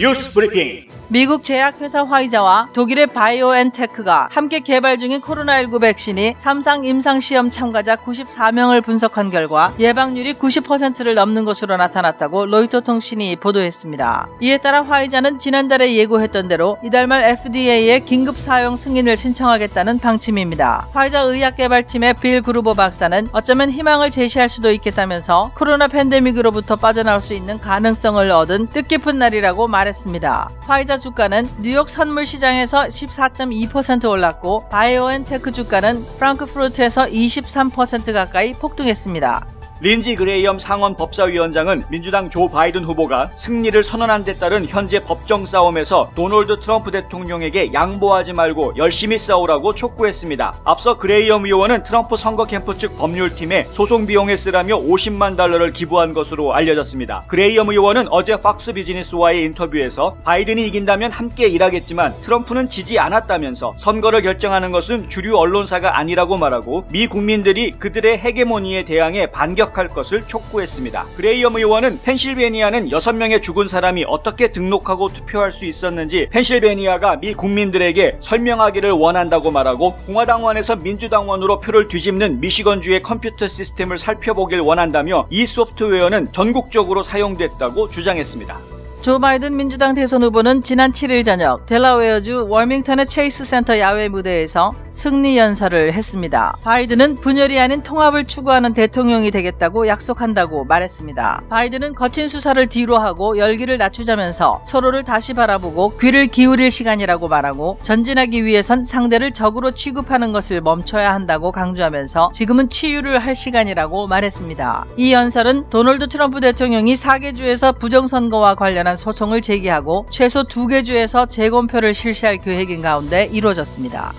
뉴스 브리핑. 미국 제약회사 화이자와 독일의 바이오엔테크가 함께 개발 중인 코로나19 백신이 3상 임상시험 참가자 94명을 분석한 결과 예방률이 90%를 넘는 것으로 나타났다고 로이터 통신이 보도했습니다. 이에 따라 화이자는 지난달에 예고했던 대로 이달 말 FDA에 긴급 사용 승인을 신청하겠다는 방침입니다. 화이자 의학개발팀의 빌 그루버 박사는 어쩌면 희망을 제시할 수도 있겠다면서 코로나 팬데믹으로부터 빠져나올 수 있는 가능성을 얻은 뜻깊은 날이라고 말했습니다. 화이자 주가는 뉴욕 선물 시장에서 14.2% 올랐고 바이오엔테크 주가는 프랑크푸르트에서 23% 가까이 폭등했습니다. 린지 그레이엄 상원 법사위원장은 민주당 조 바이든 후보가 승리를 선언한 데 따른 현재 법정 싸움에서 도널드 트럼프 대통령에게 양보하지 말고 열심히 싸우라고 촉구했습니다. 앞서 그레이엄 의원은 트럼프 선거 캠프 측 법률팀에 소송 비용에 쓰라며 $50만 달러를 기부한 것으로 알려졌습니다. 그레이엄 의원은 어제 팍스 비즈니스와의 인터뷰에서 바이든이 이긴다면 함께 일하겠지만 트럼프는 지지 않았다면서 선거를 결정하는 것은 주류 언론사가 아니라고 말하고 미 국민들이 그들의 헤게모니에 대항해 반격할 것을 촉구했습니다. 그레이엄 의원은 펜실베니아는 6명의 죽은 사람이 어떻게 등록하고 투표할 수 있었는지 펜실베니아가 미 국민들에게 설명하기를 원한다고 말하고 공화당원에서 민주당원으로 표를 뒤집는 미시건주의 컴퓨터 시스템을 살펴보길 원한다며 이 소프트웨어는 전국적으로 사용됐다고 주장했습니다. 조 바이든 민주당 대선 후보는 지난 7일 저녁 델라웨어주 월밍턴의 체이스 센터 야외 무대에서 승리 연설을 했습니다. 바이든은 분열이 아닌 통합을 추구하는 대통령이 되겠다고 약속한다고 말했습니다. 바이든은 거친 수사를 뒤로 하고 열기를 낮추자면서 서로를 다시 바라보고 귀를 기울일 시간이라고 말하고 전진하기 위해선 상대를 적으로 취급하는 것을 멈춰야 한다고 강조하면서 지금은 치유를 할 시간이라고 말했습니다. 이 연설은 도널드 트럼프 대통령이 4개 주에서 부정선거와 관련한 소송을 제기하고 최소 2개 주에서 재검표를 실시할 계획인 가운데 이루어졌습니다.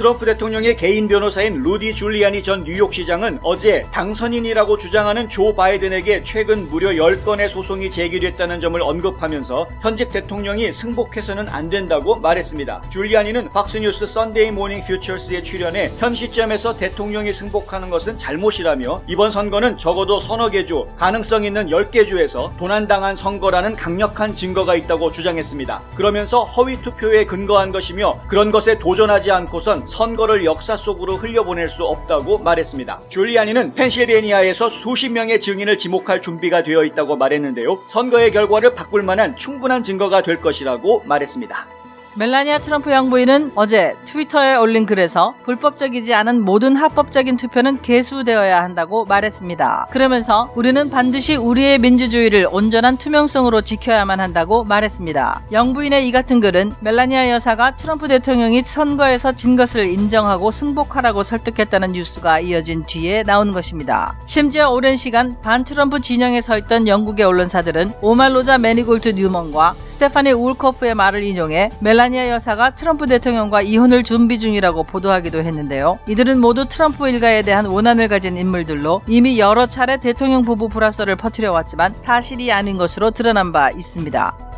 트럼프 대통령의 개인 변호사인 루디 줄리아니 전 뉴욕시장은 어제 당선인이라고 주장하는 조 바이든에게 최근 무려 10건의 소송이 제기됐다는 점을 언급하면서 현직 대통령이 승복해서는 안 된다고 말했습니다. 줄리아니는 팍스뉴스 선데이 모닝 퓨처스에 출연해 현 시점에서 대통령이 승복하는 것은 잘못이라며 이번 선거는 적어도 서너 개 주, 가능성 있는 10개 주에서 도난당한 선거라는 강력한 증거가 있다고 주장했습니다. 그러면서 허위 투표에 근거한 것이며 그런 것에 도전하지 않고선 선거를 역사 속으로 흘려보낼 수 없다고 말했습니다. 줄리아니는 펜실베니아에서 수십 명의 증인을 지목할 준비가 되어 있다고 말했는데요. 선거의 결과를 바꿀 만한 충분한 증거가 될 것이라고 말했습니다. 멜라니아 트럼프 양부인은 어제 트위터에 올린 글에서 불법적이지 않은 모든 합법적인 투표는 개수되어야 한다고 말했습니다. 그러면서 우리는 반드시 우리의 민주주의를 온전한 투명성으로 지켜야만 한다고 말했습니다. 양부인의 이 같은 글은 멜라니아 여사가 트럼프 대통령이 선거에서 진 것을 인정하고 승복하라고 설득했다는 뉴스가 이어진 뒤에 나온 것입니다. 심지어 오랜 시간 반 트럼프 진영에 서 있던 영국의 언론사들은 오말로자 매니골드 뉴먼과 스테파니 울코프의 말을 인용해 멜라니아 여사가 트럼프 대통령과 이혼을 준비 중이라고 보도하기도 했는데요. 이들은 모두 트럼프 일가에 대한 원한을 가진 인물들로 이미 여러 차례 대통령 부부 불화설을 퍼뜨려왔지만 사실이 아닌 것으로 드러난 바 있습니다.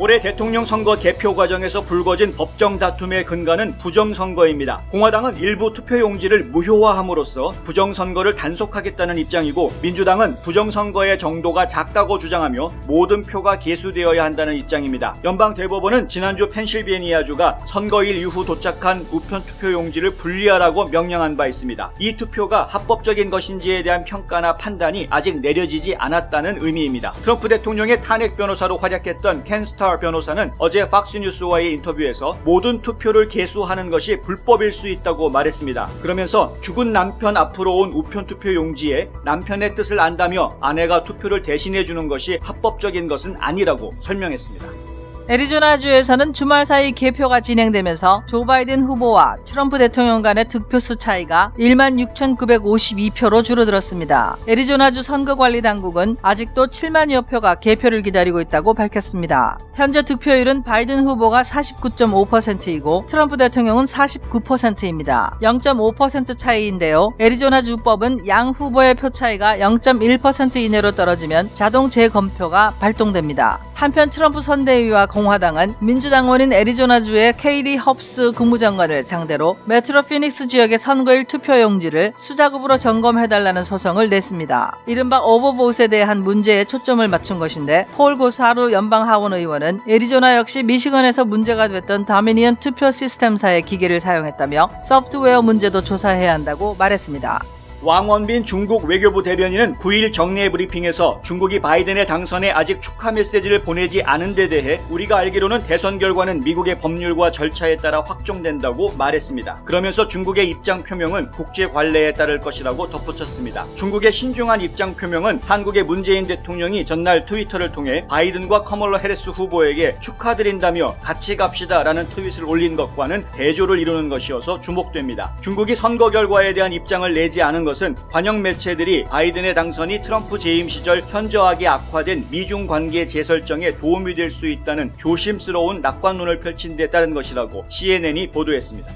올해 대통령 선거 개표 과정에서 불거진 법정 다툼의 근간은 부정선거입니다. 공화당은 일부 투표용지를 무효화함으로써 부정선거를 단속하겠다는 입장이고 민주당은 부정선거의 정도가 작다고 주장하며 모든 표가 개수되어야 한다는 입장입니다. 연방대법원은 지난주 펜실베니아주가 선거일 이후 도착한 우편 투표용지를 분리하라고 명령한 바 있습니다. 이 투표가 합법적인 것인지에 대한 평가나 판단이 아직 내려지지 않았다는 의미입니다. 트럼프 대통령의 탄핵 변호사로 활약했던 켄 스타 변호사는 어제 팍스뉴스와의 인터뷰에서 모든 투표를 개수하는 것이 불법일 수 있다고 말했습니다. 그러면서 죽은 남편 앞으로 온 우편 투표 용지에 남편의 뜻을 안다며 아내가 투표를 대신해주는 것이 합법적인 것은 아니라고 설명했습니다. 애리조나주에서는 주말 사이 개표가 진행되면서 조 바이든 후보와 트럼프 대통령 간의 득표수 차이가 16,952표로 줄어들었습니다. 애리조나주 선거관리당국은 아직도 7만여 표가 개표를 기다리고 있다고 밝혔습니다. 현재 득표율은 바이든 후보가 49.5%이고 트럼프 대통령은 49%입니다. 0.5% 차이인데요. 애리조나주법은 양 후보의 표 차이가 0.1% 이내로 떨어지면 자동 재검표가 발동됩니다. 한편 트럼프 선대위와 공화당은 민주당원인 애리조나주의 케이리 헙스 국무장관을 상대로 메트로 피닉스 지역의 선거일 투표용지를 수작업으로 점검해달라는 소송을 냈습니다. 이른바 오버보트에 대한 문제에 초점을 맞춘 것인데 폴 고사루 연방하원 의원은 애리조나 역시 미시건에서 문제가 됐던 다미니언 투표 시스템사의 기계를 사용했다며 소프트웨어 문제도 조사해야 한다고 말했습니다. 왕원빈 중국 외교부 대변인은 9일 정례 브리핑에서 중국이 바이든의 당선에 아직 축하 메시지를 보내지 않은 데 대해 우리가 알기로는 대선 결과는 미국의 법률과 절차에 따라 확정된다고 말했습니다. 그러면서 중국의 입장 표명은 국제 관례에 따를 것이라고 덧붙였습니다. 중국의 신중한 입장 표명은 한국의 문재인 대통령이 전날 트위터를 통해 바이든과 커멀라 해리스 후보에게 축하드린다며 같이 갑시다라는 트윗을 올린 것과는 대조를 이루는 것이어서 주목됩니다. 중국이 선거 결과에 대한 입장을 내지 않은 것은 관영 매체들이 바이든의 당선이 트럼프 재임 시절 현저하게 악화된 미중 관계 재설정에 도움이 될 수 있다는 조심스러운 낙관론을 펼친 데 따른 것이라고 CNN이 보도했습니다.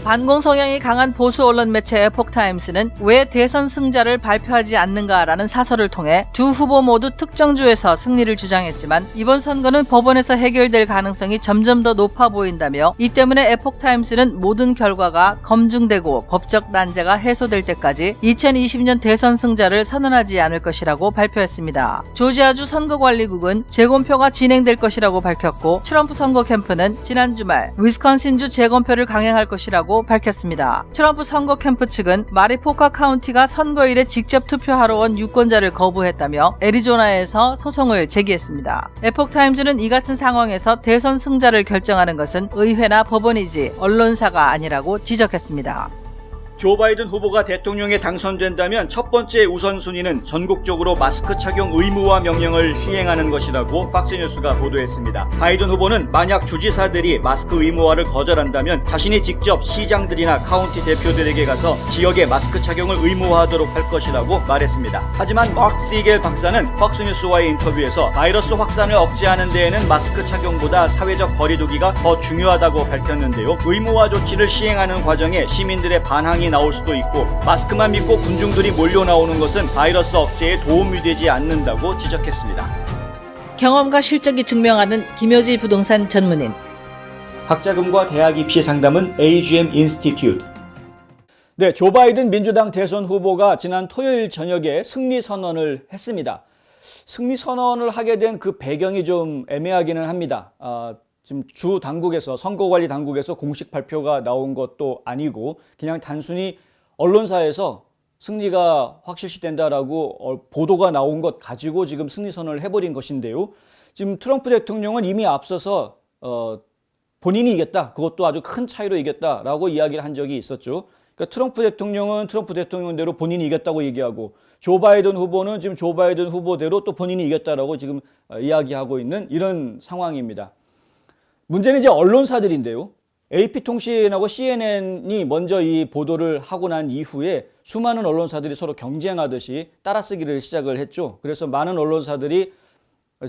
반공 성향이 강한 보수 언론 매체 에폭타임스는 왜 대선 승자를 발표하지 않는가라는 사설을 통해 두 후보 모두 특정 주에서 승리를 주장했지만 이번 선거는 법원에서 해결될 가능성이 점점 더 높아 보인다며 이 때문에 에폭타임스는 모든 결과가 검증되고 법적 난제가 해소될 때까지 2020년 대선 승자를 선언하지 않을 것이라고 발표했습니다. 조지아주 선거관리국은 재검표가 진행될 것이라고 밝혔고 트럼프 선거 캠프는 지난 주말 위스콘신주 재검표를 강행할 것이라고 밝혔습니다. 트럼프 선거 캠프 측은 마리포카 카운티가 선거일에 직접 투표하러 온 유권자를 거부했다며 애리조나에서 소송을 제기했습니다. 에폭타임즈는 이 같은 상황에서 대선 승자를 결정하는 것은 의회나 법원이지 언론사가 아니라고 지적했습니다. 조 바이든 후보가 대통령에 당선된다면 첫 번째 우선순위는 전국적으로 마스크 착용 의무화 명령을 시행하는 것이라고 팍스뉴스가 보도했습니다. 바이든 후보는 만약 주지사들이 마스크 의무화를 거절한다면 자신이 직접 시장들이나 카운티 대표들에게 가서 지역의 마스크 착용을 의무화하도록 할 것이라고 말했습니다. 하지만 마크 시겔 박사는 팍스뉴스와의 인터뷰에서 바이러스 확산을 억제하는 데에는 마스크 착용보다 사회적 거리두기가 더 중요하다고 밝혔는데요. 의무화 조치를 시행하는 과정에 시민들의 반항이 나올 수도 있고 마스크만 믿고 군중들이 몰려 나오는 것은 바이러스 억제에 도움이 되지 않는다고 지적했습니다. 경험과 실적이 증명하는 김효지 부동산 전문인 학자금과 대학 입시 상담은 AGM 인스티튜트. 네, 조 바이든 민주당 대선 후보가 지난 토요일 저녁에 승리 선언을 했습니다. 승리 선언을 하게 된 그 배경이 좀 애매하기는 합니다. 지금 주 당국에서 선거관리 당국에서 공식 발표가 나온 것도 아니고 그냥 단순히 언론사에서 승리가 확실시된다라고 보도가 나온 것 가지고 지금 승리 선언을 해버린 것인데요. 지금 트럼프 대통령은 이미 앞서서 본인이 이겼다, 그것도 아주 큰 차이로 이겼다라고 이야기를 한 적이 있었죠. 그러니까 트럼프 대통령은 트럼프 대통령대로 본인이 이겼다고 얘기하고 조 바이든 후보는 지금 조 바이든 후보대로 또 본인이 이겼다라고 지금 이야기하고 있는 이런 상황입니다. 문제는 이제 언론사들인데요. AP통신하고 CNN이 먼저 이 보도를 하고 난 이후에 수많은 언론사들이 서로 경쟁하듯이 따라쓰기를 시작을 했죠. 그래서 많은 언론사들이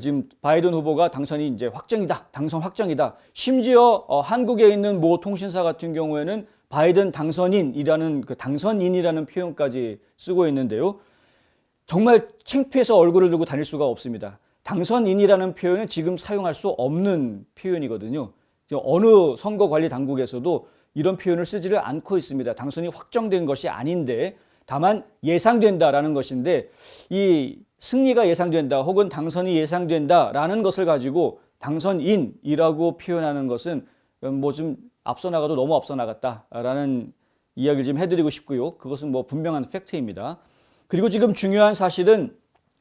지금 바이든 후보가 당선이 이제 확정이다, 당선 확정이다. 심지어 한국에 있는 모 통신사 같은 경우에는 바이든 당선인이라는 그 당선인이라는 표현까지 쓰고 있는데요. 정말 창피해서 얼굴을 들고 다닐 수가 없습니다. 당선인이라는 표현은 지금 사용할 수 없는 표현이거든요. 어느 선거관리 당국에서도 이런 표현을 쓰지를 않고 있습니다. 당선이 확정된 것이 아닌데 다만 예상된다라는 것인데 이 승리가 예상된다 혹은 당선이 예상된다라는 것을 가지고 당선인이라고 표현하는 것은 뭐 좀 앞서 나가도 너무 앞서 나갔다라는 이야기를 좀 해드리고 싶고요. 그것은 뭐 분명한 팩트입니다. 그리고 지금 중요한 사실은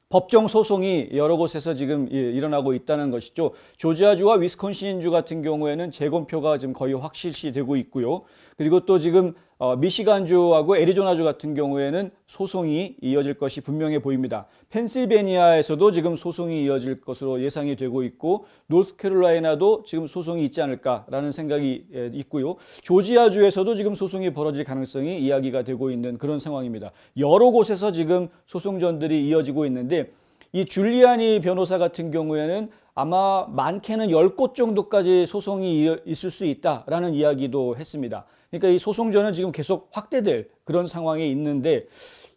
법정 소송이 여러 곳에서 지금 일어나고 있다는 것이죠. 조지아주와 위스콘신주 같은 경우에는 재검표가 지금 거의 확실시되고 있고요. 그리고 또 지금 미시간주하고 애리조나주 같은 경우에는 소송이 이어질 것이 분명해 보입니다. 펜실베니아에서도 지금 소송이 이어질 것으로 예상이 되고 있고 노스캐롤라이나도 지금 소송이 있지 않을까라는 생각이 있고요. 조지아주에서도 지금 소송이 벌어질 가능성이 이야기가 되고 있는 그런 상황입니다. 여러 곳에서 지금 소송전들이 이어지고 있는데 이 줄리아니 변호사 같은 경우에는 아마 많게는 10곳 정도까지 소송이 있을 수 있다라는 이야기도 했습니다. 그러니까 이 소송전은 지금 계속 확대될 그런 상황에 있는데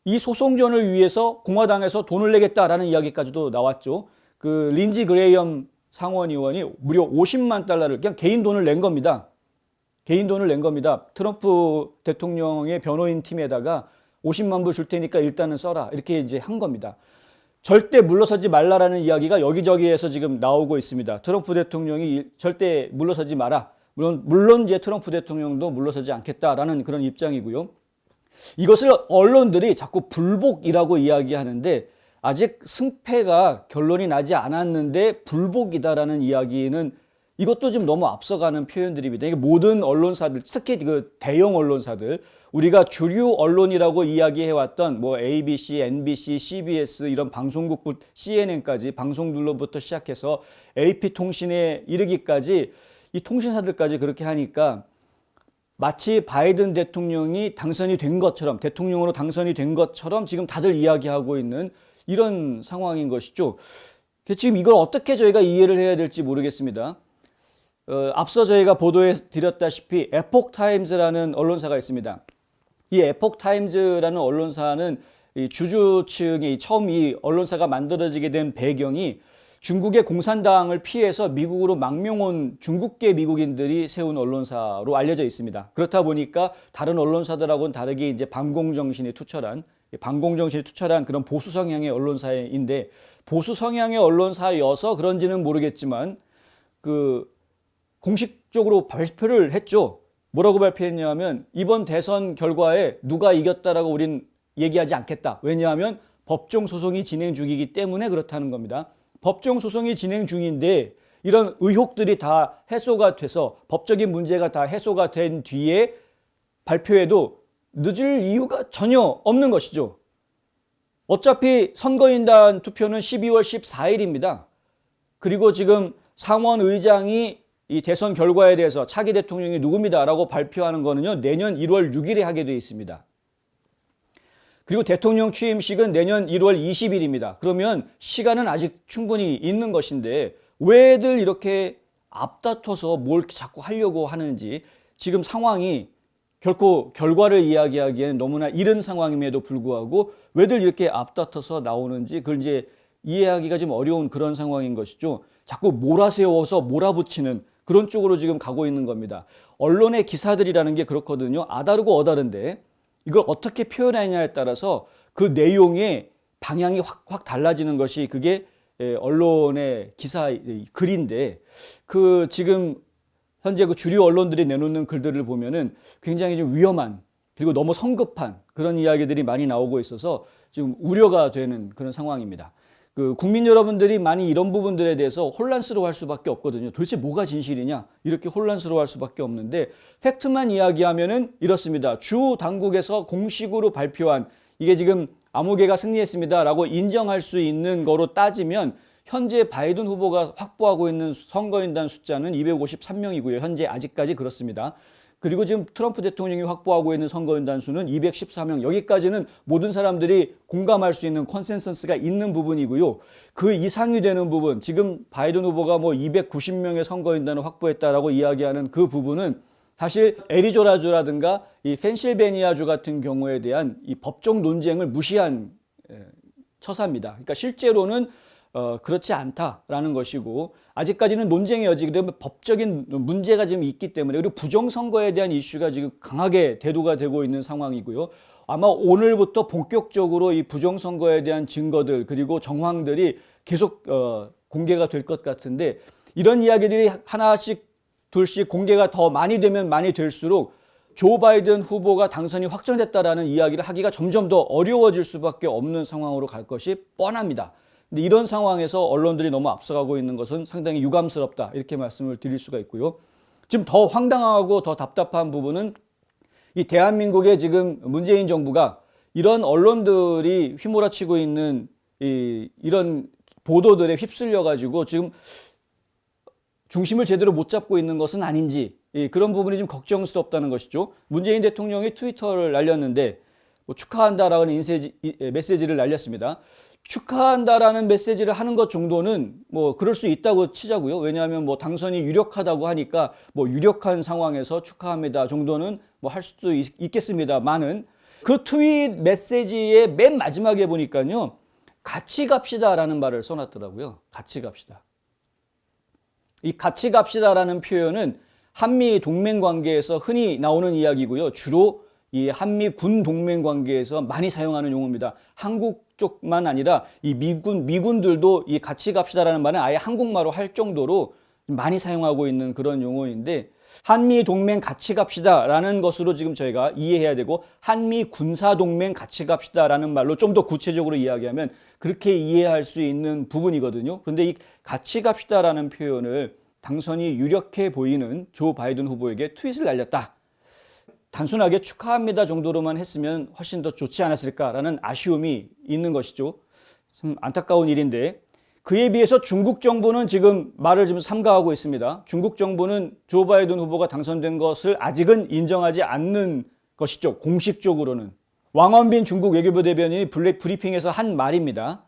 이 소송전을 위해서 공화당에서 돈을 내겠다라는 이야기까지도 나왔죠. 그 린지 그레이엄 상원의원이 무려 50만 달러를 그냥 개인 돈을 낸 겁니다. 개인 돈을 낸 겁니다. 트럼프 대통령의 변호인 팀에다가 50만 불 줄 테니까 일단은 써라. 이렇게 이제 한 겁니다. 절대 물러서지 말라라는 이야기가 여기저기에서 지금 나오고 있습니다. 트럼프 대통령이 절대 물러서지 마라. 물론 이제 트럼프 대통령도 물러서지 않겠다라는 그런 입장이고요. 이것을 언론들이 자꾸 불복이라고 이야기하는데 아직 승패가 결론이 나지 않았는데 불복이다라는 이야기는 이것도 지금 너무 앞서가는 표현들입니다. 이게 모든 언론사들, 특히 그 대형 언론사들, 우리가 주류 언론이라고 이야기해왔던 뭐 ABC, NBC, CBS 이런 방송국, CNN까지 방송들로부터 시작해서 AP통신에 이르기까지 이 통신사들까지 그렇게 하니까 마치 바이든 대통령이 당선이 된 것처럼, 대통령으로 당선이 된 것처럼 지금 다들 이야기하고 있는 이런 상황인 것이죠. 지금 이걸 어떻게 저희가 이해를 해야 될지 모르겠습니다. 앞서 저희가 보도해 드렸다시피 에폭타임즈라는 언론사가 있습니다. 이 에폭타임즈라는 언론사는 이 주주 층이 처음 이 언론사가 만들어지게 된 배경이 중국의 공산당을 피해서 미국으로 망명 온 중국계 미국인들이 세운 언론사로 알려져 있습니다. 그렇다 보니까 다른 언론사들하고는 다르게 이제 반공정신이 투철한 그런 보수 성향의 언론사인데, 보수 성향의 언론사여서 그런지는 모르겠지만 공식적으로 발표를 했죠. 뭐라고 발표했냐면 이번 대선 결과에 누가 이겼다라고 우린 얘기하지 않겠다. 왜냐하면 법정 소송이 진행 중이기 때문에 그렇다는 겁니다. 법정 소송이 진행 중인데 이런 의혹들이 다 해소가 돼서 법적인 문제가 다 해소가 된 뒤에 발표해도 늦을 이유가 전혀 없는 것이죠. 어차피 선거인단 투표는 12월 14일입니다. 그리고 지금 상원 의장이 이 대선 결과에 대해서 차기 대통령이 누굽니다라고 발표하는 거는요, 내년 1월 6일에 하게 되어 있습니다. 그리고 대통령 취임식은 내년 1월 20일입니다. 그러면 시간은 아직 충분히 있는 것인데 왜들 이렇게 앞다퉈서 뭘 자꾸 하려고 하는지, 지금 상황이 결코 결과를 이야기하기에는 너무나 이른 상황임에도 불구하고 왜들 이렇게 앞다퉈서 나오는지 그걸 이제 이해하기가 좀 어려운 그런 상황인 것이죠. 자꾸 몰아세워서 몰아붙이는 그런 쪽으로 지금 가고 있는 겁니다. 언론의 기사들이라는 게 그렇거든요. 아다르고 어다른데 이걸 어떻게 표현하느냐에 따라서 그 내용의 방향이 확 달라지는 것이 그게 언론의 기사 글인데, 지금 현재 주류 언론들이 내놓는 글들을 보면은 굉장히 좀 위험한, 그리고 너무 성급한 그런 이야기들이 많이 나오고 있어서 지금 우려가 되는 그런 상황입니다. 국민 여러분들이 많이 이런 부분들에 대해서 혼란스러워할 수밖에 없거든요. 도대체 뭐가 진실이냐, 이렇게 혼란스러워할 수밖에 없는데, 팩트만 이야기하면은 이렇습니다. 주 당국에서 공식으로 발표한, 이게 지금 아무개가 승리했습니다라고 인정할 수 있는 거로 따지면 현재 바이든 후보가 확보하고 있는 선거인단 숫자는 253명이고요. 현재 아직까지 그렇습니다. 그리고 지금 트럼프 대통령이 확보하고 있는 선거인단 수는 214명. 여기까지는 모든 사람들이 공감할 수 있는 컨센서스가 있는 부분이고요. 그 이상이 되는 부분, 지금 바이든 후보가 뭐 290명의 선거인단을 확보했다라고 이야기하는 그 부분은 사실 애리조나주라든가 이 펜실베니아주 같은 경우에 대한 이 법적 논쟁을 무시한 처사입니다. 그러니까 실제로는 그렇지 않다라는 것이고, 아직까지는 논쟁의 여지이기 때문에 법적인 문제가 지금 있기 때문에, 그리고 부정선거에 대한 이슈가 지금 강하게 대두가 되고 있는 상황이고요. 아마 오늘부터 본격적으로 이 부정선거에 대한 증거들 그리고 정황들이 계속 공개가 될 것 같은데, 이런 이야기들이 하나씩 둘씩 공개가 더 많이 되면 많이 될수록 조 바이든 후보가 당선이 확정됐다라는 이야기를 하기가 점점 더 어려워질 수밖에 없는 상황으로 갈 것이 뻔합니다. 근데 이런 상황에서 언론들이 너무 앞서가고 있는 것은 상당히 유감스럽다, 이렇게 말씀을 드릴 수가 있고요. 지금 더 황당하고 더 답답한 부분은 이 대한민국의 지금 문재인 정부가 이런 언론들이 휘몰아치고 있는 이런 보도들에 휩쓸려 가지고 지금 중심을 제대로 못 잡고 있는 것은 아닌지, 그런 부분이 좀 걱정스럽다는 것이죠. 문재인 대통령이 트위터를 날렸는데 축하한다라는 메시지를 날렸습니다. 축하한다라는 메시지를 하는 것 정도는 뭐 그럴 수 있다고 치자고요. 왜냐하면 뭐 당선이 유력하다고 하니까 뭐 유력한 상황에서 축하합니다 정도는 뭐 할 수도 있겠습니다만은, 그 트윗 메시지의 맨 마지막에 보니까요, 같이 갑시다라는 말을 써놨더라고요. 같이 갑시다. 이 같이 갑시다라는 표현은 한미 동맹 관계에서 흔히 나오는 이야기고요. 주로 이 한미 군 동맹 관계에서 많이 사용하는 용어입니다. 한국 쪽만 아니라 이 미군들도 이 같이 갑시다라는 말은 아예 한국말로 할 정도로 많이 사용하고 있는 그런 용어인데, 한미 동맹 같이 갑시다라는 것으로 지금 저희가 이해해야 되고, 한미 군사 동맹 같이 갑시다라는 말로 좀 더 구체적으로 이야기하면 그렇게 이해할 수 있는 부분이거든요. 그런데 이 같이 갑시다라는 표현을 당선이 유력해 보이는 조 바이든 후보에게 트윗을 날렸다. 단순하게 축하합니다 정도로만 했으면 훨씬 더 좋지 않았을까라는 아쉬움이 있는 것이죠. 참 안타까운 일인데, 그에 비해서 중국 정부는 지금 말을 좀 삼가하고 있습니다. 중국 정부는 조 바이든 후보가 당선된 것을 아직은 인정하지 않는 것이죠. 공식적으로는. 왕원빈 중국 외교부 대변인이 브리핑에서 한 말입니다.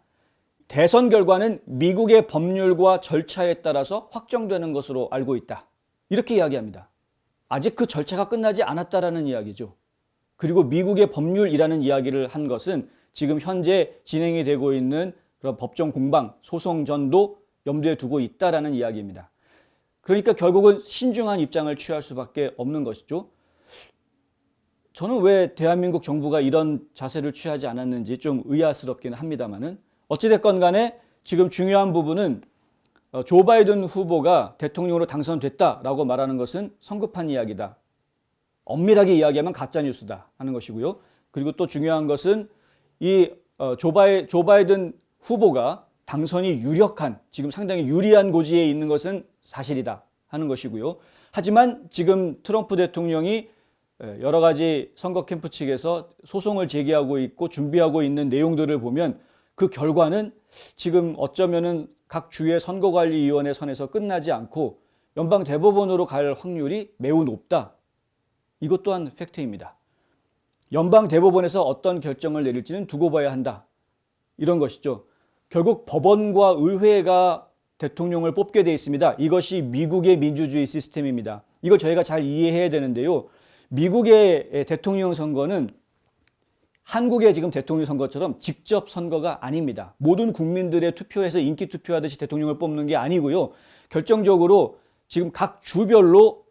대선 결과는 미국의 법률과 절차에 따라서 확정되는 것으로 알고 있다. 이렇게 이야기합니다. 아직 그 절차가 끝나지 않았다라는 이야기죠. 그리고 미국의 법률이라는 이야기를 한 것은 지금 현재 진행이 되고 있는 그런 법정 공방, 소송전도 염두에 두고 있다라는 이야기입니다. 그러니까 결국은 신중한 입장을 취할 수밖에 없는 것이죠. 저는 왜 대한민국 정부가 이런 자세를 취하지 않았는지 좀 의아스럽긴 합니다만은, 어찌됐건 간에 지금 중요한 부분은 조 바이든 후보가 대통령으로 당선됐다라고 말하는 것은 성급한 이야기다. 엄밀하게 이야기하면 가짜뉴스다 하는 것이고요. 그리고 또 중요한 것은 이 조 바이든 후보가 당선이 유력한, 지금 상당히 유리한 고지에 있는 것은 사실이다 하는 것이고요. 하지만 지금 트럼프 대통령이 여러 가지 선거 캠프 측에서 소송을 제기하고 있고 준비하고 있는 내용들을 보면 그 결과는 지금 어쩌면은 각 주의 선거관리위원회 선에서 끝나지 않고 연방 대법원으로 갈 확률이 매우 높다. 이것 또한 팩트입니다. 연방 대법원에서 어떤 결정을 내릴지는 두고 봐야 한다. 이런 것이죠. 결국 법원과 의회가 대통령을 뽑게 돼 있습니다. 이것이 미국의 민주주의 시스템입니다. 이걸 저희가 잘 이해해야 되는데요. 미국의 대통령 선거는 한국의 지금 대통령 선거처럼 직접 선거가 아닙니다. 모든 국민들의 투표에서 인기 투표하듯이 대통령을 뽑는 게 아니고요. 결정적으로 지금 각 주별로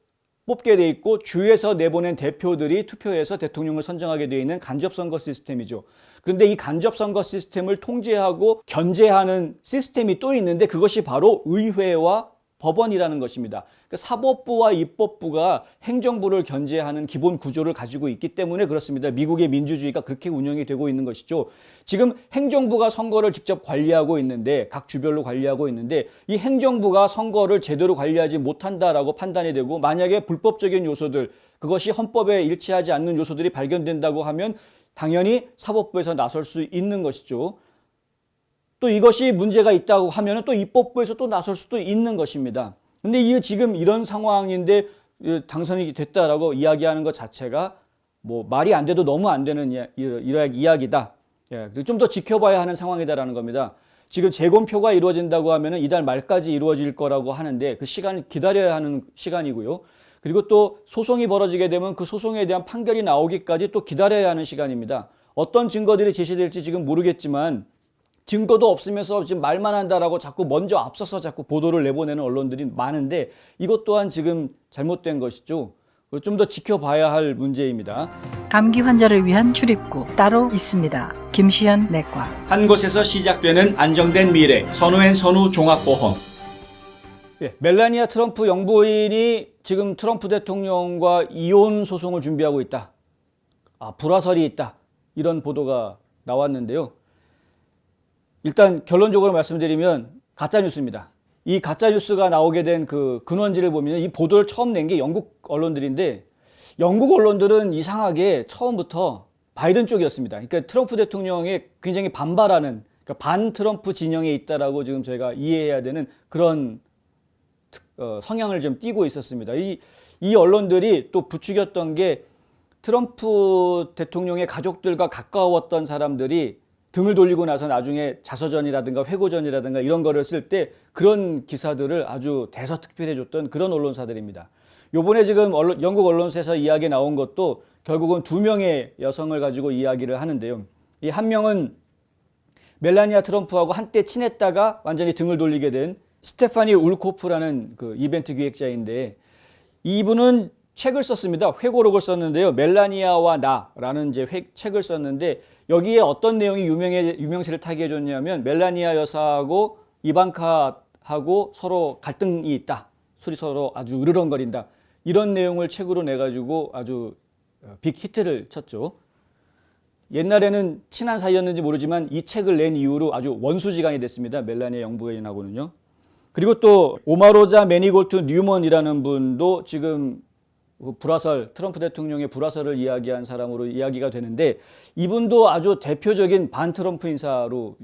뽑게 돼 있고, 주에서 내보낸 대표들이 투표해서 대통령을 선정하게 되어 있는 간접선거 시스템이죠. 그런데 이 간접선거 시스템을 통제하고 견제하는 시스템이 또 있는데, 그것이 바로 의회와 법원이라는 것입니다. 그러니까 사법부와 입법부가 행정부를 견제하는 기본 구조를 가지고 있기 때문에 그렇습니다. 미국의 민주주의가 그렇게 운영이 되고 있는 것이죠. 지금 행정부가 선거를 직접 관리하고 있는데, 각 주별로 관리하고 있는데, 이 행정부가 선거를 제대로 관리하지 못한다라고 판단이 되고, 만약에 불법적인 요소들, 그것이 헌법에 일치하지 않는 요소들이 발견된다고 하면 당연히 사법부에서 나설 수 있는 것이죠. 또 이것이 문제가 있다고 하면 또 입법부에서 또 나설 수도 있는 것입니다. 근데 이 지금 이런 상황인데 당선이 됐다라고 이야기하는 것 자체가 뭐 말이 안 돼도 너무 안 되는 이야기다. 좀 더 지켜봐야 하는 상황이다라는 겁니다. 지금 재검표가 이루어진다고 하면 이달 말까지 이루어질 거라고 하는데, 그 시간을 기다려야 하는 시간이고요. 그리고 또 소송이 벌어지게 되면 그 소송에 대한 판결이 나오기까지 또 기다려야 하는 시간입니다. 어떤 증거들이 제시될지 지금 모르겠지만, 증거도 없으면서 지금 말만 한다라고 자꾸 먼저 앞서서 자꾸 보도를 내보내는 언론들이 많은데, 이것 또한 지금 잘못된 것이죠. 좀 더 지켜봐야 할 문제입니다. 감기 환자를 위한 출입구 따로 있습니다. 김시현 내과. 한 곳에서 시작되는 안정된 미래, 선우앤 선우 종합보험. 멜라니아 트럼프 영부인이 지금 트럼프 대통령과 이혼 소송을 준비하고 있다. 불화설이 있다. 이런 보도가 나왔는데요. 일단 결론적으로 말씀드리면 가짜뉴스입니다. 이 가짜뉴스가 나오게 된 그 근원지를 보면 이 보도를 처음 낸 게 영국 언론들인데, 영국 언론들은 이상하게 처음부터 바이든 쪽이었습니다. 그러니까 트럼프 대통령에 굉장히 반발하는, 그러니까 반 트럼프 진영에 있다라고 지금 저희가 이해해야 되는 그런 성향을 좀 띠고 있었습니다. 이 언론들이 또 부추겼던 게, 트럼프 대통령의 가족들과 가까웠던 사람들이 등을 돌리고 나서 나중에 자서전이라든가 회고전이라든가 이런 거를 쓸 때 그런 기사들을 아주 대서특필해줬던 그런 언론사들입니다. 요번에 지금 영국 언론사에서 이야기 나온 것도 결국은 2명의 여성을 가지고 이야기를 하는데요. 이 한 명은 멜라니아 트럼프하고 한때 친했다가 완전히 등을 돌리게 된 스테파니 울코프라는 그 이벤트 기획자인데 이분은 책을 썼습니다. 회고록을 썼는데요. 멜라니아와 나라는 이제 책을 썼는데 여기에 어떤 내용이 유명세를 타게 해줬냐면 멜라니아 여사하고 이방카하고 서로 갈등이 있다. 술이 서로 아주 으르렁거린다. 이런 내용을 책으로 내가지고 아주 빅 히트를 쳤죠. 옛날에는 친한 사이였는지 모르지만 이 책을 낸 이후로 아주 원수지간이 됐습니다. 멜라니아 영부인하고는요. 그리고 또 오마로자 매니골트 뉴먼이라는 분도 지금 트럼프 대통령의 불화설을 이야기한 사람으로 이야기가 되는데 이분도 아주 대표적인 반트럼프 인사로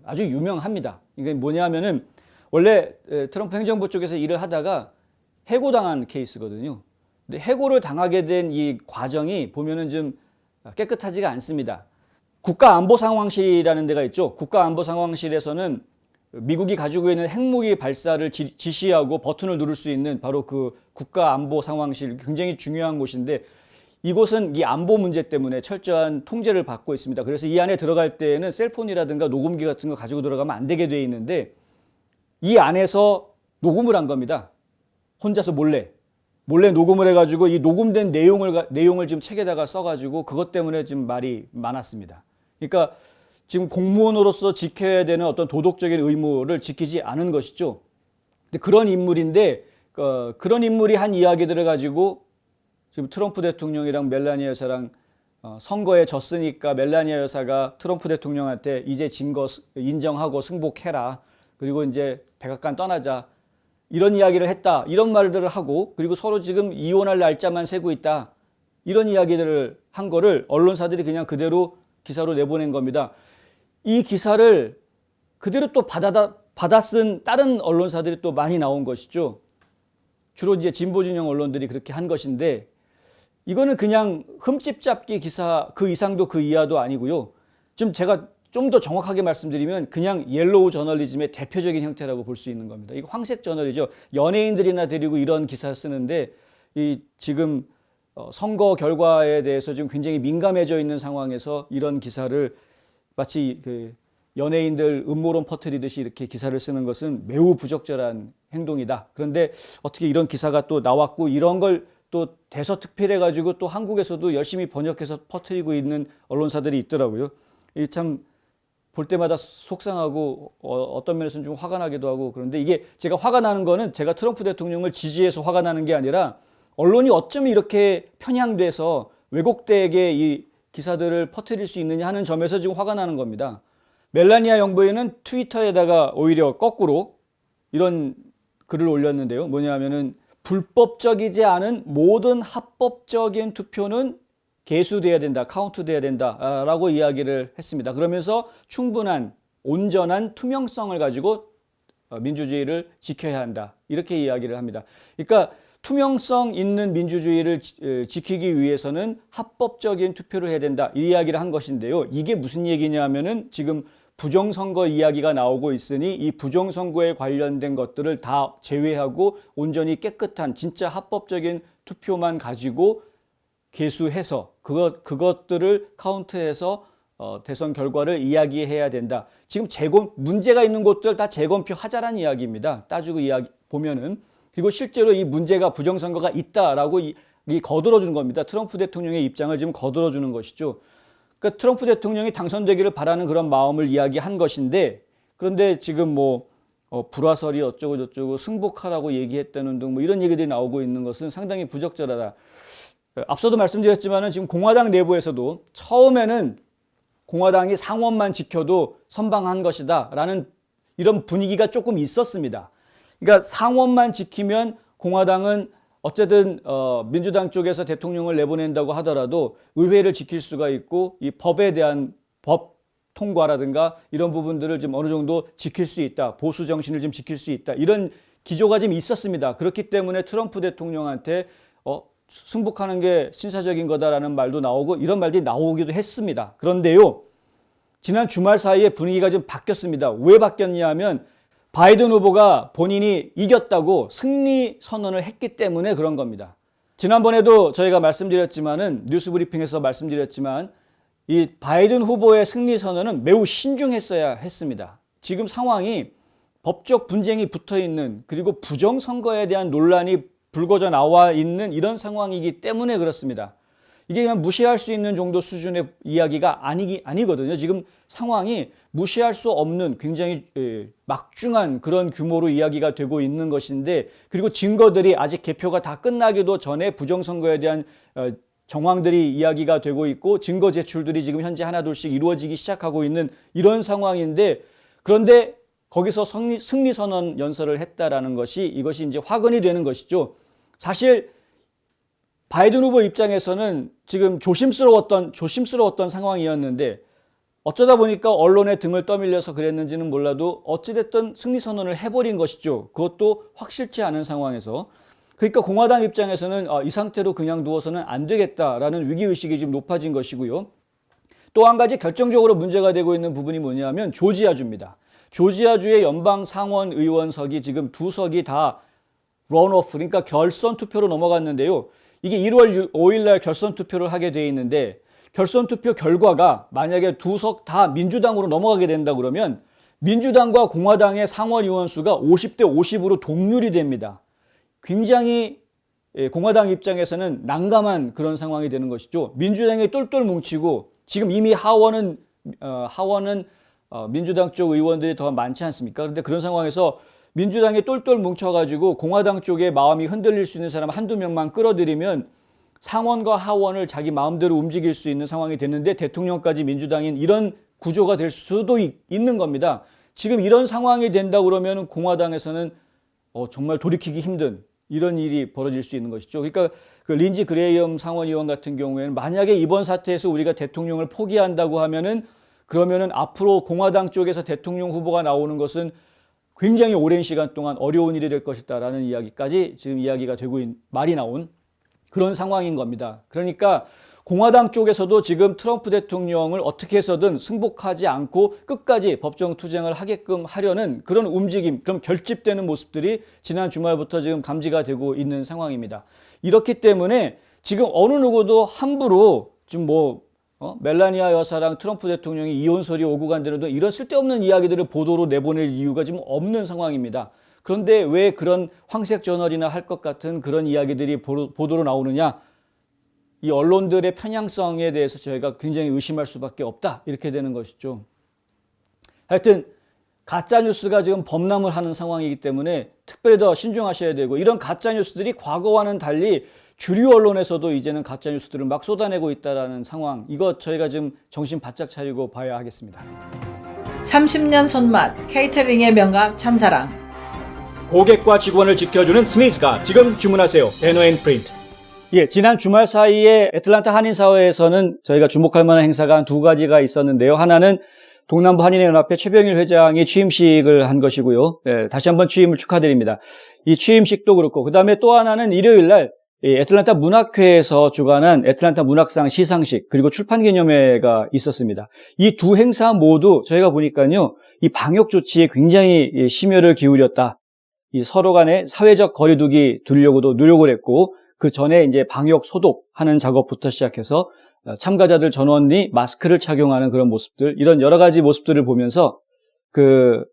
아주 유명합니다. 이게 뭐냐면은 원래 트럼프 행정부 쪽에서 일을 하다가 해고당한 케이스거든요. 근데 해고를 당하게 된 이 과정이 보면은 좀 깨끗하지가 않습니다. 국가안보상황실이라는 데가 있죠. 국가안보상황실에서는 미국이 가지고 있는 핵무기 발사를 지시하고 버튼을 누를 수 있는 바로 그 국가안보상황실, 굉장히 중요한 곳인데 이곳은 이 안보 문제 때문에 철저한 통제를 받고 있습니다. 그래서 이 안에 들어갈 때에는 셀폰이라든가 녹음기 같은 거 가지고 들어가면 안 되게 돼 있는데 이 안에서 녹음을 한 겁니다. 혼자서 몰래 녹음을 해가지고 이 녹음된 내용을 지금 책에다가 써가지고 그것 때문에 지금 말이 많았습니다. 그러니까 지금 공무원으로서 지켜야 되는 어떤 도덕적인 의무를 지키지 않은 것이죠. 근데 그런 인물인데 그런 인물이 한 이야기들을 가지고 지금 트럼프 대통령이랑 멜라니아 여사랑 선거에 졌으니까 멜라니아 여사가 트럼프 대통령한테 이제 진 거 인정하고 승복해라. 그리고 이제 백악관 떠나자. 이런 이야기를 했다. 이런 말들을 하고 그리고 서로 지금 이혼할 날짜만 세고 있다. 이런 이야기들을 한 거를 언론사들이 그냥 그대로 기사로 내보낸 겁니다. 이 기사를 그대로 또 받아 쓴 다른 언론사들이 또 많이 나온 것이죠. 주로 이제 진보 진영 언론들이 그렇게 한 것인데 이거는 그냥 흠집 잡기 기사 그 이상도 그 이하도 아니고요. 좀 제가 좀 더 정확하게 말씀드리면 그냥 옐로우 저널리즘의 대표적인 형태라고 볼 수 있는 겁니다. 이거 황색 저널이죠. 연예인들이나 데리고 이런 기사 쓰는데 이 지금 선거 결과에 대해서 지금 굉장히 민감해져 있는 상황에서 이런 기사를 마치 그 연예인들 음모론 퍼뜨리듯이 이렇게 기사를 쓰는 것은 매우 부적절한 행동이다. 그런데 어떻게 이런 기사가 또 나왔고 이런 걸 또 대서특필해가지고 또 한국에서도 열심히 번역해서 퍼뜨리고 있는 언론사들이 있더라고요. 이 참 볼 때마다 속상하고 어떤 면에서는 좀 화가 나기도 하고 그런데 이게 제가 화가 나는 거는 제가 트럼프 대통령을 지지해서 화가 나는 게 아니라 언론이 어쩜 이렇게 편향돼서 왜곡되게 이 기사들을 퍼뜨릴 수 있느냐 하는 점에서 지금 화가 나는 겁니다. 멜라니아 영부인은 트위터에다가 오히려 거꾸로 이런 글을 올렸는데요. 뭐냐면은 불법적이지 않은 모든 합법적인 투표는 개수돼야 된다, 카운트돼야 된다라고 이야기를 했습니다. 그러면서 충분한 온전한 투명성을 가지고 민주주의를 지켜야 한다. 이렇게 이야기를 합니다. 그러니까 투명성 있는 민주주의를 지키기 위해서는 합법적인 투표를 해야 된다. 이 이야기를 한 것인데요. 이게 무슨 얘기냐면은 지금 부정선거 이야기가 나오고 있으니 이 부정선거에 관련된 것들을 다 제외하고 온전히 깨끗한 진짜 합법적인 투표만 가지고 개수해서 그것들을 카운트해서 대선 결과를 이야기해야 된다. 지금 문제가 있는 곳들 다 재검표 하자라는 이야기입니다. 따지고 보면은. 그리고 실제로 이 문제가 부정선거가 있다라고 거들어주는 겁니다. 트럼프 대통령의 입장을 지금 거들어주는 것이죠. 그러니까 트럼프 대통령이 당선되기를 바라는 그런 마음을 이야기한 것인데 그런데 지금 불화설이 어쩌고 저쩌고 승복하라고 얘기했다는 등 이런 얘기들이 나오고 있는 것은 상당히 부적절하다. 앞서도 말씀드렸지만은 지금 공화당 내부에서도 처음에는 공화당이 상원만 지켜도 선방한 것이다라는 이런 분위기가 조금 있었습니다. 그러니까 상원만 지키면 공화당은 어쨌든 민주당 쪽에서 대통령을 내보낸다고 하더라도 의회를 지킬 수가 있고 이 법에 대한 법 통과라든가 이런 부분들을 좀 어느 정도 지킬 수 있다. 보수 정신을 좀 지킬 수 있다. 이런 기조가 좀 있었습니다. 그렇기 때문에 트럼프 대통령한테 승복하는 게 신사적인 거다라는 말도 나오고 이런 말들이 나오기도 했습니다. 그런데요, 지난 주말 사이에 분위기가 좀 바뀌었습니다. 왜 바뀌었냐 하면 바이든 후보가 본인이 이겼다고 승리 선언을 했기 때문에 그런 겁니다. 지난번에도 저희가 말씀드렸지만은 뉴스 브리핑에서 말씀드렸지만 이 바이든 후보의 승리 선언은 매우 신중했어야 했습니다. 지금 상황이 법적 분쟁이 붙어 있는, 그리고 부정선거에 대한 논란이 불거져 나와 있는 이런 상황이기 때문에 그렇습니다. 이게 그냥 무시할 수 있는 정도 수준의 이야기가 아니거든요. 지금 상황이 무시할 수 없는 굉장히 막중한 그런 규모로 이야기가 되고 있는 것인데, 그리고 증거들이 아직 개표가 다 끝나기도 전에 부정선거에 대한 정황들이 이야기가 되고 있고, 증거 제출들이 지금 현재 하나둘씩 이루어지기 시작하고 있는 이런 상황인데, 그런데 거기서 승리선언 연설을 했다라는 것이, 이것이 이제 화근이 되는 것이죠. 사실 바이든 후보 입장에서는 지금 조심스러웠던 상황이었는데, 어쩌다 보니까 언론의 등을 떠밀려서 그랬는지는 몰라도 어찌됐든 승리선언을 해버린 것이죠. 그것도 확실치 않은 상황에서. 그러니까 공화당 입장에서는 이 상태로 그냥 두어서는 안 되겠다라는 위기의식이 지금 높아진 것이고요. 또 한 가지 결정적으로 문제가 되고 있는 부분이 뭐냐면 조지아주입니다. 조지아주의 연방 상원 의원석이 지금 2석이 다 런오프, 그러니까 결선 투표로 넘어갔는데요. 이게 1월 5일 날 결선 투표를 하게 돼 있는데, 결선 투표 결과가 만약에 2석 다 민주당으로 넘어가게 된다 그러면 민주당과 공화당의 상원 의원 수가 50대 50으로 동률이 됩니다. 굉장히 공화당 입장에서는 난감한 그런 상황이 되는 것이죠. 민주당이 똘똘 뭉치고, 지금 이미 하원은 민주당 쪽 의원들이 더 많지 않습니까? 그런데 그런 상황에서 민주당이 똘똘 뭉쳐가지고 공화당 쪽에 마음이 흔들릴 수 있는 사람 한두 명만 끌어들이면 상원과 하원을 자기 마음대로 움직일 수 있는 상황이 됐는데, 대통령까지 민주당인 이런 구조가 될 수도 있는 겁니다. 지금 이런 상황이 된다 그러면 공화당에서는 정말 돌이키기 힘든 이런 일이 벌어질 수 있는 것이죠. 그러니까 그 린지 그레이엄 상원의원 같은 경우에는 만약에 이번 사태에서 우리가 대통령을 포기한다고 하면은, 그러면은 앞으로 공화당 쪽에서 대통령 후보가 나오는 것은 굉장히 오랜 시간 동안 어려운 일이 될 것이다라는 이야기까지 지금 이야기가 되고 말이 나온 그런 상황인 겁니다. 그러니까 공화당 쪽에서도 지금 트럼프 대통령을 어떻게 해서든 승복하지 않고 끝까지 법정 투쟁을 하게끔 하려는 그런 움직임, 그런 결집되는 모습들이 지난 주말부터 지금 감지가 되고 있는 상황입니다. 이렇기 때문에 지금 어느 누구도 함부로 지금 멜라니아 여사랑 트럼프 대통령이 이혼 소리 오고 간다는 등 이런 쓸데없는 이야기들을 보도로 내보낼 이유가 지금 없는 상황입니다. 그런데 왜 그런 황색 저널이나 할 것 같은 그런 이야기들이 보도로 나오느냐? 이 언론들의 편향성에 대해서 저희가 굉장히 의심할 수밖에 없다, 이렇게 되는 것이죠. 하여튼 가짜뉴스가 지금 범람을 하는 상황이기 때문에 특별히 더 신중하셔야 되고, 이런 가짜뉴스들이 과거와는 달리 주류 언론에서도 이제는 가짜뉴스들을 막 쏟아내고 있다는 상황, 이거 저희가 지금 정신 바짝 차리고 봐야 하겠습니다. 30년 손맛, 케이터링의 명가 참사랑. 고객과 직원을 지켜주는 스니즈가 지금 주문하세요. 배너앤프린트. 예, 지난 주말 사이에 애틀랜타 한인사회에서는 저희가 주목할 만한 행사가 한 2가지가 있었는데요. 하나는 동남부 한인연합회 최병일 회장이 취임식을 한 것이고요. 예, 다시 한번 취임을 축하드립니다. 이 취임식도 그렇고, 그 다음에 또 하나는 일요일 날 애틀랜타 문학회에서 주관한 애틀랜타 문학상 시상식, 그리고 출판기념회가 있었습니다. 이 두 행사 모두 저희가 보니까요, 이 방역 조치에 굉장히 심혈을 기울였다. 이 서로 간에 사회적 거리두기 두려고도 노력을 했고, 그 전에 이제 방역 소독하는 작업부터 시작해서 참가자들 전원이 마스크를 착용하는 그런 모습들, 이런 여러 가지 모습들을 보면서 그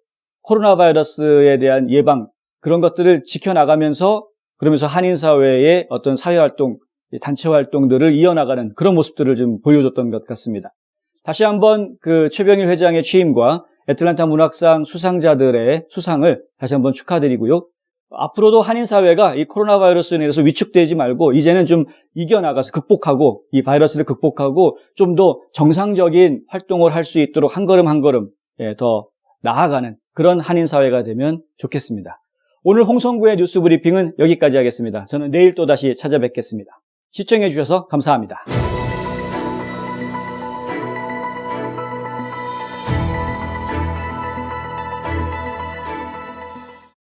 코로나 바이러스에 대한 예방, 그런 것들을 지켜나가면서, 그러면서 한인사회의 어떤 사회활동, 단체 활동들을 이어나가는 그런 모습들을 좀 보여줬던 것 같습니다. 다시 한번 그 최병일 회장의 취임과 애틀랜타 문학상 수상자들의 수상을 다시 한번 축하드리고요. 앞으로도 한인사회가 이 코로나 바이러스에 대해서 위축되지 말고, 이제는 좀 이겨나가서 극복하고, 이 바이러스를 극복하고 좀 더 정상적인 활동을 할 수 있도록 한 걸음 한 걸음 더 나아가는 그런 한인사회가 되면 좋겠습니다. 오늘 홍성구의 뉴스 브리핑은 여기까지 하겠습니다. 저는 내일 또다시 찾아뵙겠습니다. 시청해 주셔서 감사합니다.